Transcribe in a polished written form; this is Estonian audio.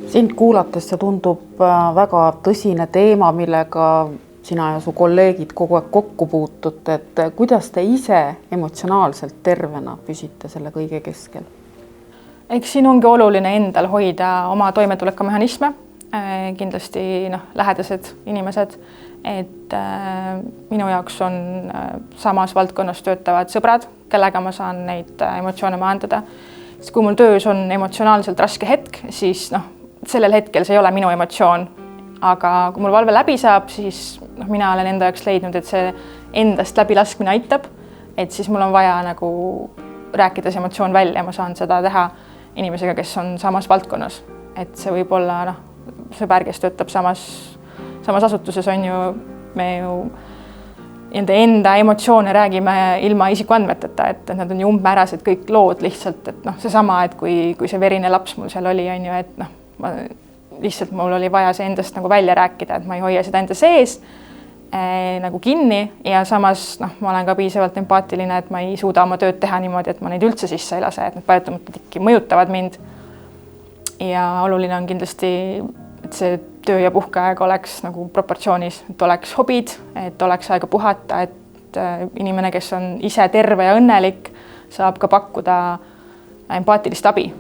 Sind kuulates see tundub väga tõsine teema, millega sina ja su kolleegid kogu aeg kokku puutute, et kuidas te ise emotsionaalselt tervena püsite selle kõige keskel? Eks siin ongi oluline endal hoida oma toimetulekumehhanisme, kindlasti lähedased inimesed, et minu jaoks on samas valdkonnas töötavad sõbrad, kellega ma saan neid emotsioone maandada. Kui mul töös on emotsionaalselt raske hetk, siis sellel hetkel see ei ole minu emotsioon, aga kui mul valve läbi saab, siis mina olen enda jaoks leidnud, et see endast läbi laskmine aitab, et siis mul on vaja rääkida see emotsioon välja ja ma saan seda teha inimesega, kes on samas valdkonnas. Et see võib olla sõber, kes töötab samas asutuses, on ju, me ju enda emotsioone räägime ilma isikuandmeteta, et nad on ju umbmäärased kõik lood lihtsalt, et seesama, et kui see verine laps mul seal oli, on ju, et mul oli vaja see endast välja rääkida, et ma ei hoia seda enda sees kinni ja samas ma olen ka piisavalt empaatiline, et ma ei suuda oma tööd teha niimoodi, et ma neid üldse sisse ei lase, et need paratamatult ikka mõjutavad mind. Ja oluline on kindlasti, et see töö ja puhkeaeg oleks proportsioonis, et oleks hobid, et oleks aega puhata, et inimene, kes on ise terve ja õnnelik, saab ka pakkuda empaatilist abi.